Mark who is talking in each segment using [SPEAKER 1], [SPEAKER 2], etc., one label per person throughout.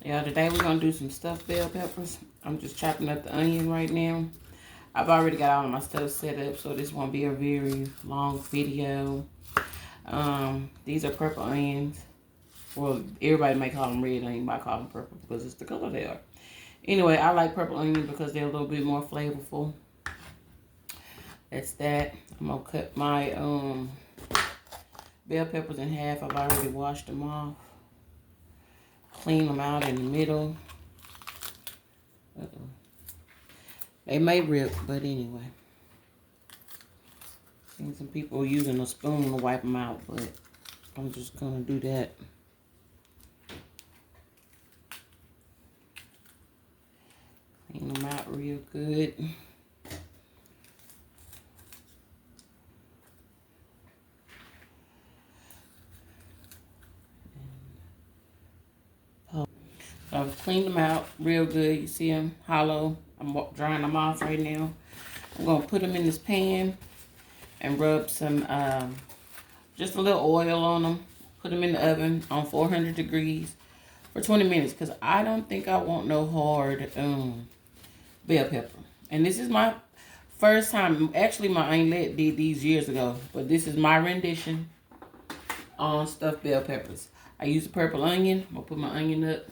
[SPEAKER 1] Yeah, today we're going to do some stuffed bell peppers. I'm just chopping up the onion right now. I've already got all of my stuff set up, so this won't be a very long video. These are purple onions. Well, everybody may call them red onion, but I call them purple because it's the color they are. Anyway, I like purple onions because they're a little bit more flavorful. That's that. I'm going to cut my bell peppers in half. I've already washed them off. Clean them out in the middle. They may rip, but anyway. Seen some people using a spoon to wipe them out, but I'm just gonna do that. Clean them out real good. So I've cleaned them out real good. You see them hollow. I'm drying them off right now. I'm gonna put them in this pan and rub some, just a little oil on them. Put them in the oven on 400 degrees for 20 minutes because I don't think I want no hard bell pepper. And this is my first time. Actually, my Aunt Let did these years ago, but this is my rendition on stuffed bell peppers. I use a purple onion. I'm gonna put my onion up.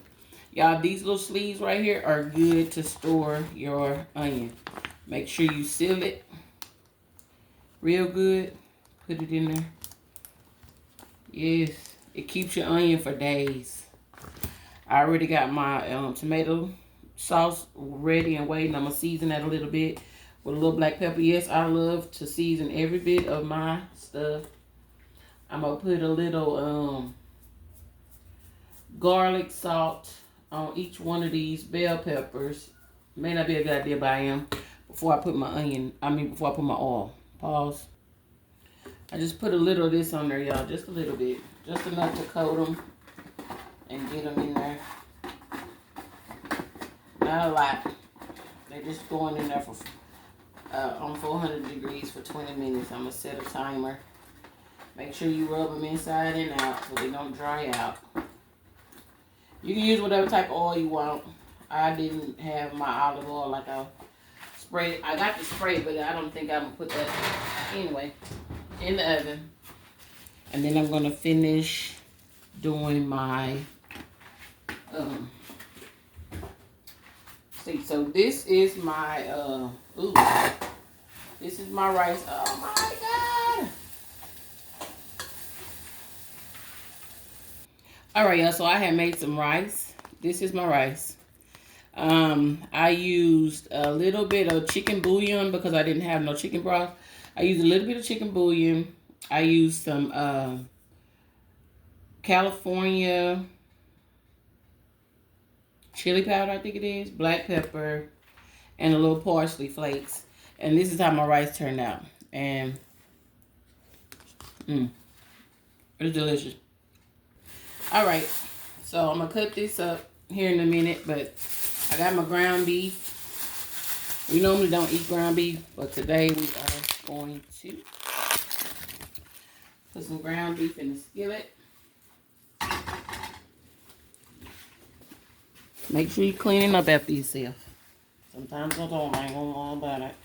[SPEAKER 1] Y'all, these little sleeves right here are good to store your onion. Make sure you seal it real good. Put it in there. Yes, it keeps your onion for days. I already got my tomato sauce ready and waiting. I'm going to season that a little bit with a little black pepper. Yes, I love to season every bit of my stuff. I'm going to put a little garlic salt on each one of these bell peppers. May not be a good idea, but I am. Before I put my before I put my oil. Pause. I just put a little of this on there, y'all. Just a little bit. Just enough to coat them and get them in there. Not a lot. They're just going in there for on 400 degrees for 20 minutes. I'm going to set a timer. Make sure you rub them inside and out so they don't dry out. You can use whatever type of oil you want. I didn't have my olive oil like I sprayed. I got the spray, but I don't think I'm going to put that anyway in the oven. And then I'm going to finish doing my see, so this is my this is my rice. Oh my God. All right, y'all, so I had made some rice. This is my rice. I used a little bit of chicken bouillon because I didn't have no chicken broth. I used a little bit of chicken bouillon. I used some California chili powder, I think it is, black pepper, and a little parsley flakes. And this is how my rice turned out. And it's delicious. All right, so I'm gonna cut this up here in a minute, but I got my ground beef. We normally don't eat ground beef, but today we are going to put some ground beef in the skillet. Make sure you clean it up after yourself. Sometimes I don't. I ain't gonna lie about it.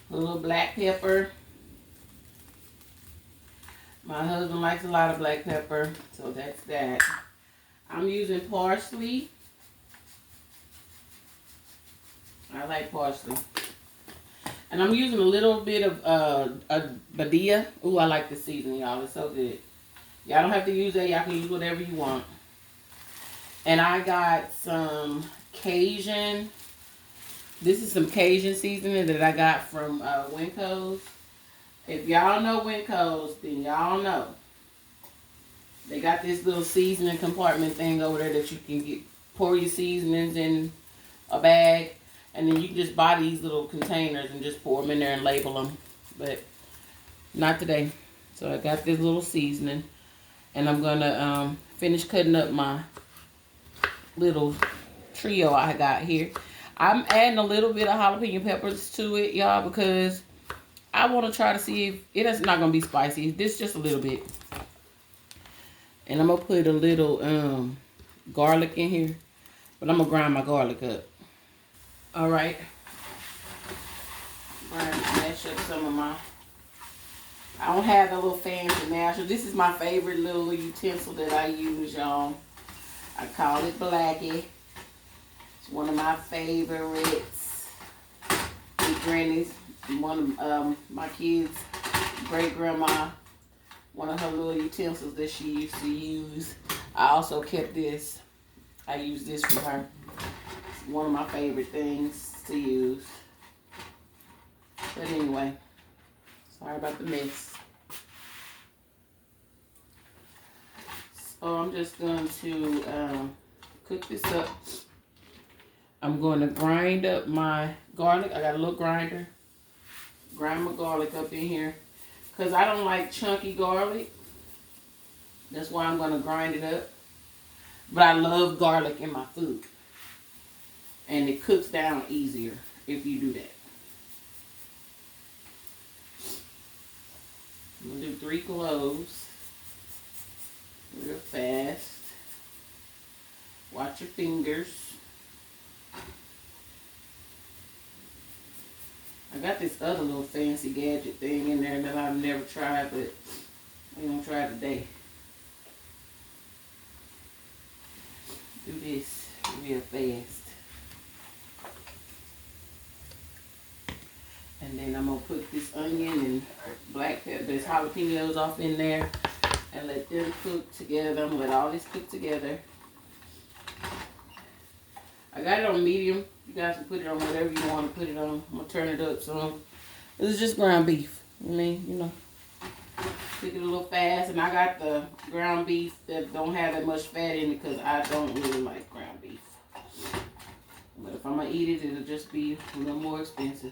[SPEAKER 1] A little black pepper. My husband likes a lot of black pepper, so that's that. I'm using parsley. I like parsley. And I'm using a little bit of a badilla. Ooh, I like the seasoning, y'all. It's so good. Y'all don't have to use that. Y'all can use whatever you want. And I got some Cajun. This is some Cajun seasoning that I got from Winco's. If y'all know Winco's, then y'all know. They got this little seasoning compartment thing over there that you can pour your seasonings in a bag. And then you can just buy these little containers and just pour them in there and label them. But not today. So I got this little seasoning. And I'm going to finish cutting up my little trio I got here. I'm adding a little bit of jalapeno peppers to it, y'all, because I want to try to see if it's not going to be spicy. This just a little bit. And I'm gonna put a little garlic in here. But I'm gonna grind my garlic up. Alright. Mash up some of my, I don't have the little fancy masher. This is my favorite little utensil that I use, y'all. I call it Blackie. It's one of my favorites. My granny's, one of my kids' great grandma, one of her little utensils that she used to use. I also kept this. I use this for her. It's one of my favorite things to use. But anyway, sorry about the mess. So I'm just going to cook this up. I'm going to grind up my garlic. I got a little grinder. Grind my garlic up in here. Because I don't like chunky garlic. That's why I'm going to grind it up. But I love garlic in my food. And it cooks down easier if you do that. I'm going to do 3 cloves. Real fast. Watch your fingers. I got this other little fancy gadget thing in there that I've never tried, but I'm going to try today. Do this real fast. And then I'm going to put this onion and black pepper, this jalapeños off in there and let them cook together. I'm going to let all this cook together. I got it on medium. You guys can put it on whatever you want to put it on. I'm going to turn it up some. This is just ground beef. I mean, you know, cook it a little fast. And I got the ground beef that don't have that much fat in it because I don't really like ground beef. But if I'm going to eat it, it'll just be a little more expensive.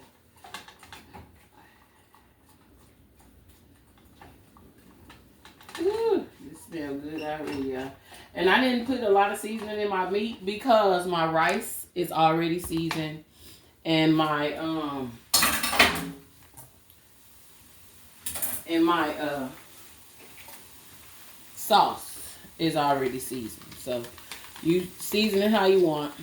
[SPEAKER 1] Ooh, this smells good already, y'all. And I didn't put a lot of seasoning in my meat because my rice is already seasoned and my sauce is already seasoned. So you season it how you want.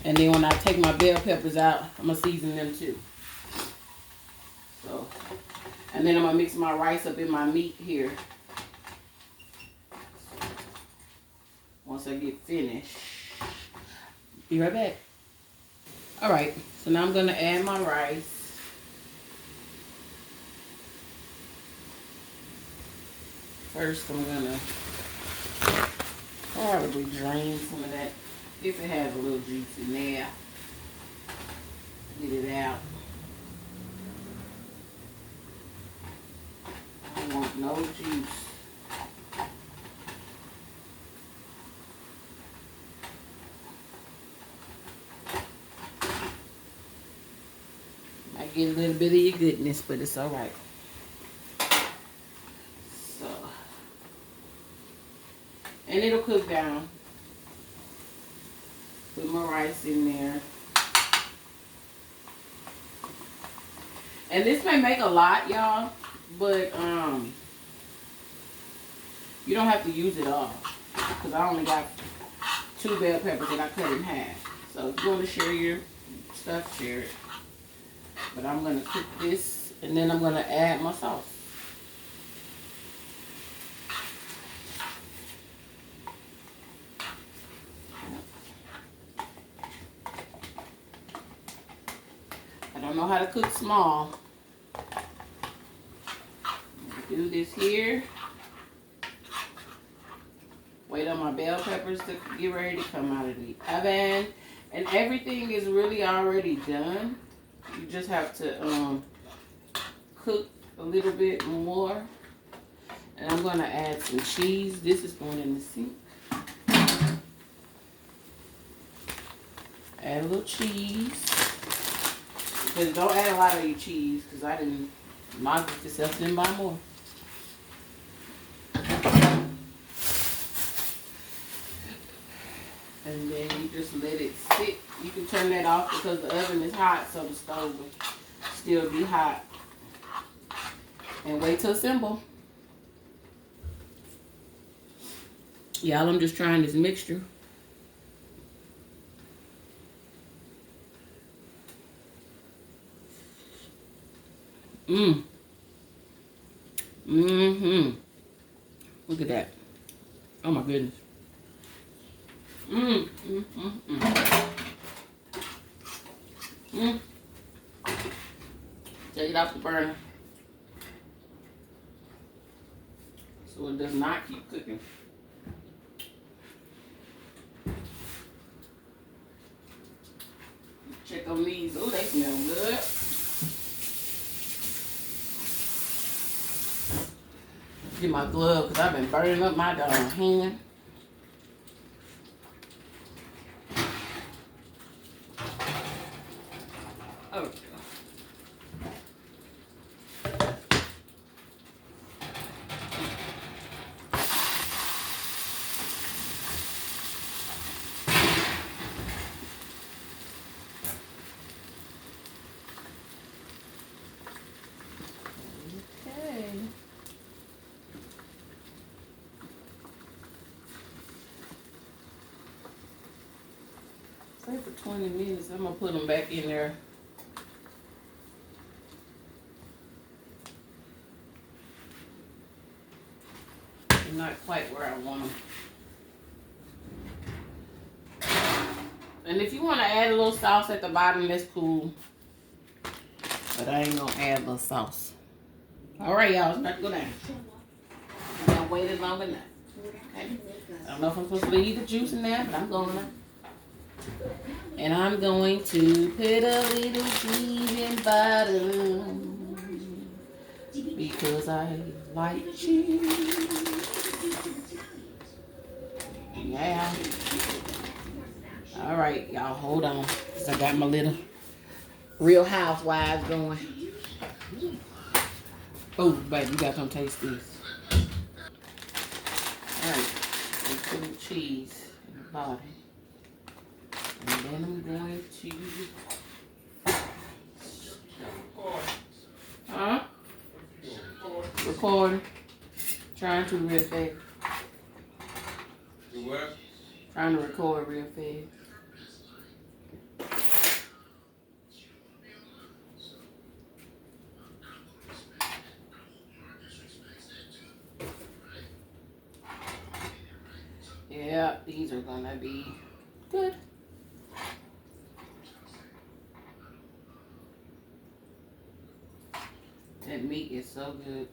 [SPEAKER 1] And then when I take my bell peppers out, I'm gonna season them too. So, and then I'm gonna mix my rice up in my meat here. Once I get finished. Be right back. Alright, so now I'm going to add my rice. First I'm going to probably drain some of that, if it has a little juice in there. Get it out. I don't want no juice. Get a little bit of your goodness, but it's all right. So, and it'll cook down. Put my rice in there. And this may make a lot, y'all, but you don't have to use it all. Because I only got 2 bell peppers that I cut in half. So if you want to share your stuff, share it. But I'm going to cook this, and then I'm going to add my sauce. I don't know how to cook small. Do this here. Wait on my bell peppers to get ready to come out of the oven. And everything is really already done. You just have to cook a little bit more. And I'm going to add some cheese. This is going in the sink. Add a little cheese. Because don't add a lot of your cheese. Because I didn't, my gift itself didn't buy more. And then you just let it sit. You can turn that off because the oven is hot, so the stove will still be hot. And wait to assemble. Y'all, I'm just trying this mixture. Mmm. Mm-hmm. Look at that. Oh my goodness. Mmm. Mm, mm, mm. Mm. Take it off the burner so it does not keep cooking. Check on these. Oh, they smell good. Get my glove because I've been burning up my darn hand. Oh. Okay. Say for 20 minutes. I'm going to put them back in there. They're not quite where I want them. And if you want to add a little sauce at the bottom, that's cool. But I ain't going to add a little sauce. All right, y'all. It's about to go down. I waited long enough. Okay. I don't know if I'm supposed to leave the juice in there, but I'm going to. And I'm going to put a little cheese in bottom because I like cheese. Yeah. All right, y'all, hold on. Cause I got my little Real Housewives going. Oh, baby, you gotta come taste this. All right, let's put the cheese in the bottom. And then I'm going to... Huh? Recording. Trying to real fast. You what? Trying to record real fast. Yeah, these are gonna be good. That meat is so good.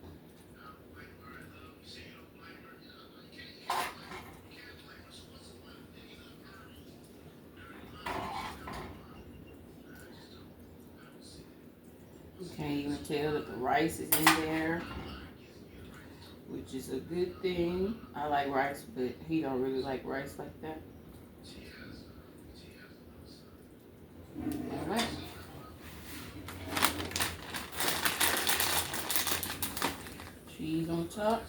[SPEAKER 1] You can't even tell that the rice is in there, which is a good thing. I like rice, but he don't really like rice like that. All right. Cheese on top.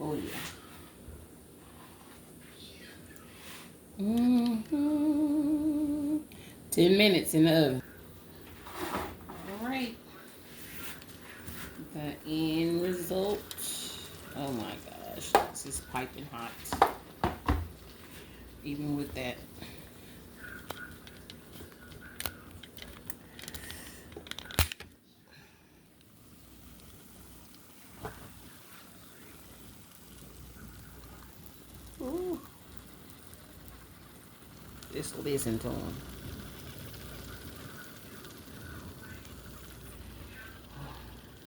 [SPEAKER 1] Oh yeah. 10 minutes in the oven. All right. The end result. Oh my gosh, this is piping hot. Even with that. Ooh. Just listen to him.